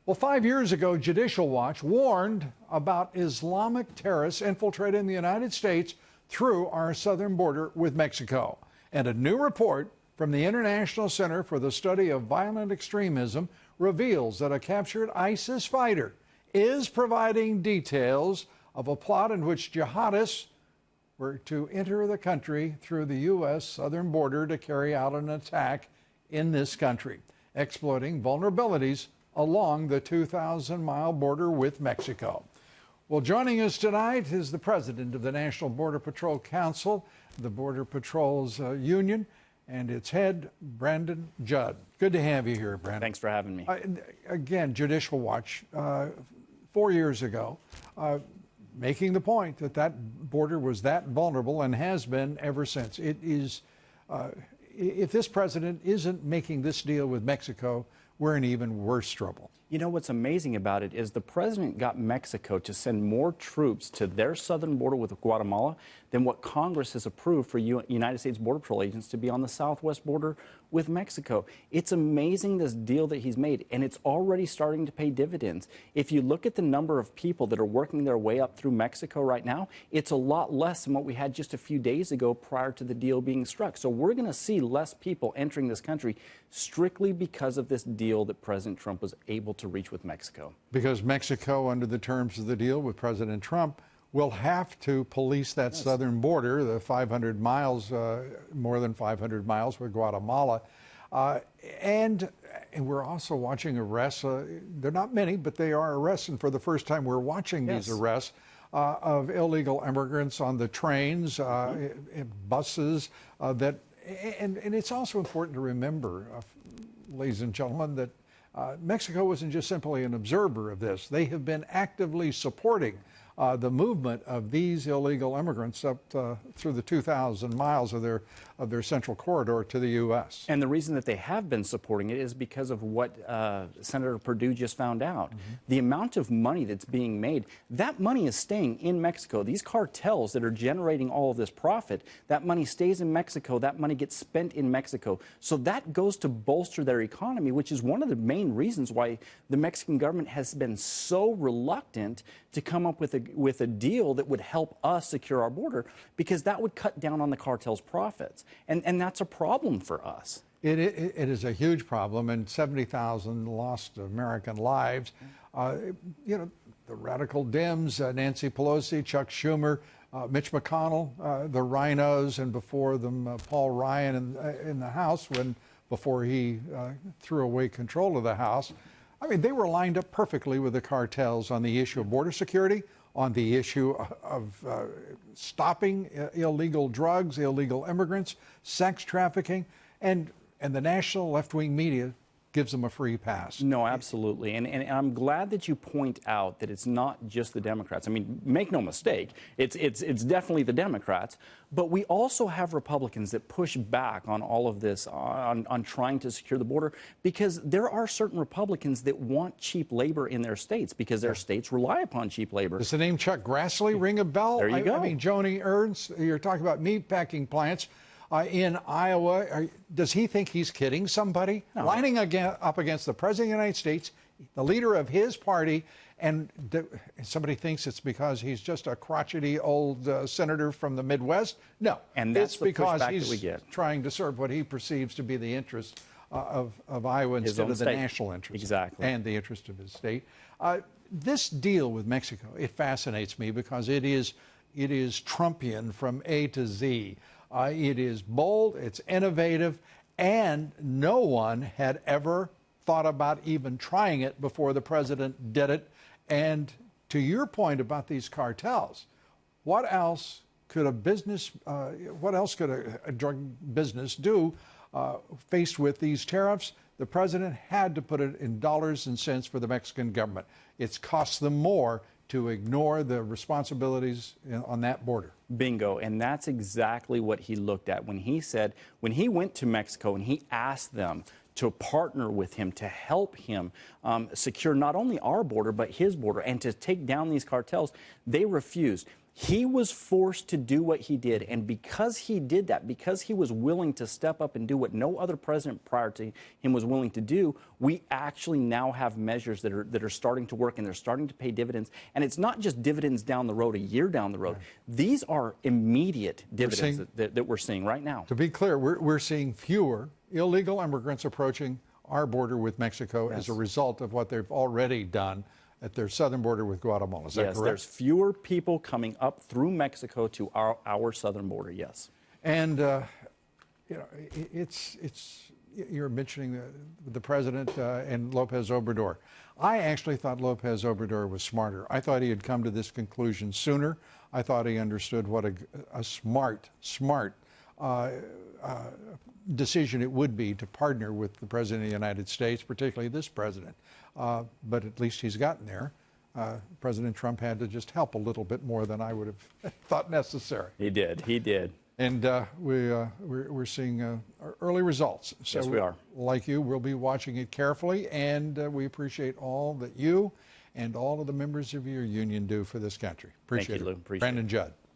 Well, 5 years ago, Judicial Watch warned about Islamic terrorists infiltrating the United States through our southern border with Mexico. And a new report from the International Center for the Study of Violent Extremism reveals that a captured ISIS fighter is providing details of a plot in which jihadists were to enter the country through the U.S. southern border to carry out an attack in this country, exploiting vulnerabilities along the 2,000-mile border with Mexico. Well, joining us tonight is the president of the National Border Patrol Council, the Border Patrol's union, and its head, Brandon Judd. Good to have you here, Brandon. Thanks for having me. Again, Judicial Watch, 4 years ago, making the point that that border was that vulnerable and has been ever since. It is, if this president isn't making this deal with Mexico, we're in even worse trouble. You know what's amazing about it is the president got Mexico to send more troops to their southern border with Guatemala than what Congress has approved for United States Border Patrol agents to be on the southwest border with Mexico. It's amazing, this deal that he's made, and it's already starting to pay dividends. If you look at the number of people that are working their way up through Mexico right now, it's a lot less than what we had just a few days ago prior to the deal being struck. So we're going to see less people entering this country strictly because of this deal that President Trump was able to reach with Mexico. Because Mexico, under the terms of the deal with President Trump, will have to police that southern border, the 500 miles, more than 500 miles with Guatemala. And we're also watching arrests. They're not many, but they are arrests. And for the first time, we're watching these arrests of illegal immigrants on the trains, buses, and it's also important to remember, ladies and gentlemen, that Mexico wasn't just simply an observer of this. They have been actively supporting the movement of these illegal immigrants up through the 2,000 miles of their central corridor to the U.S. And the reason that they have been supporting it is because of what Senator Perdue just found out. The amount of money that's being made, that money is staying in Mexico. These cartels that are generating all of this profit, that money stays in Mexico, that money gets spent in Mexico. So that goes to bolster their economy, which is one of the main reasons why the Mexican government has been so reluctant to come up with a deal that would help us secure our border, because that would cut down on the cartel's profits. And that's a problem for us. It is a huge problem, and 70,000 lost American lives. You know, the radical Dems, Nancy Pelosi, Chuck Schumer, Mitch McConnell, the rhinos, and before them Paul Ryan in the House before he threw away control of the House. I mean, they were lined up perfectly with the cartels on the issue of border security, on the issue of stopping illegal drugs, illegal immigrants, sex trafficking, and the national left-wing media gives them a free pass. No, absolutely. And I'm glad that you point out that it's not just the Democrats. I mean, make no mistake, it's definitely the Democrats. But we also have Republicans that push back on all of this, on trying to secure the border, because there are certain Republicans that want cheap labor in their states because their states rely upon cheap labor. Does the name Chuck Grassley ring a bell? There you go. I mean, Joni Ernst, you're talking about meatpacking plants in Iowa. Does he think he's kidding somebody? No. Lining up against the President of the United States, the leader of his party, and somebody thinks it's because he's just a crotchety old senator from the Midwest? No, and that's it's because he's trying to serve what he perceives to be the interest of Iowa instead of the national interest. Exactly. And the interest of his state. This deal with Mexico, it fascinates me because it is Trumpian from A to Z. It is bold, it's innovative, and no one had ever thought about even trying it before the president did it. And to your point about these cartels, what else could a drug business do faced with these tariffs? The president had to put it in dollars and cents for the Mexican government. It's cost them more to ignore the responsibilities on that border. Bingo. And that's exactly what he looked at when he said, when he went to Mexico and he asked them to partner with him, to help him secure not only our border, but his border, and to take down these cartels, they refused. He was forced to do what he did, and because he did that, because he was willing to step up and do what no other president prior to him was willing to do, we actually now have measures that are starting to work, and they're starting to pay dividends. And it's not just dividends down the road, a year down the road. Right. These are immediate dividends that we're seeing right now. To be clear, we're seeing fewer illegal immigrants approaching our border with Mexico as a result of what they've already done at their southern border with Guatemala. Is that correct? Yes, there's fewer people coming up through Mexico to our southern border, yes. And, you know, you're mentioning the president and Lopez Obrador. I actually thought Lopez Obrador was smarter. I thought he had come to this conclusion sooner. I thought he understood what a smart decision it would be to partner with the President of the United States, particularly this president. But at least he's gotten there. President Trump had to just help a little bit more than I would have thought necessary. He did. And we're seeing early results. So yes, we are. Like you, we'll be watching it carefully, and we appreciate all that you and all of the members of your union do for this country. Appreciate Thank you, it. Lou. Appreciate Brandon it. Judd.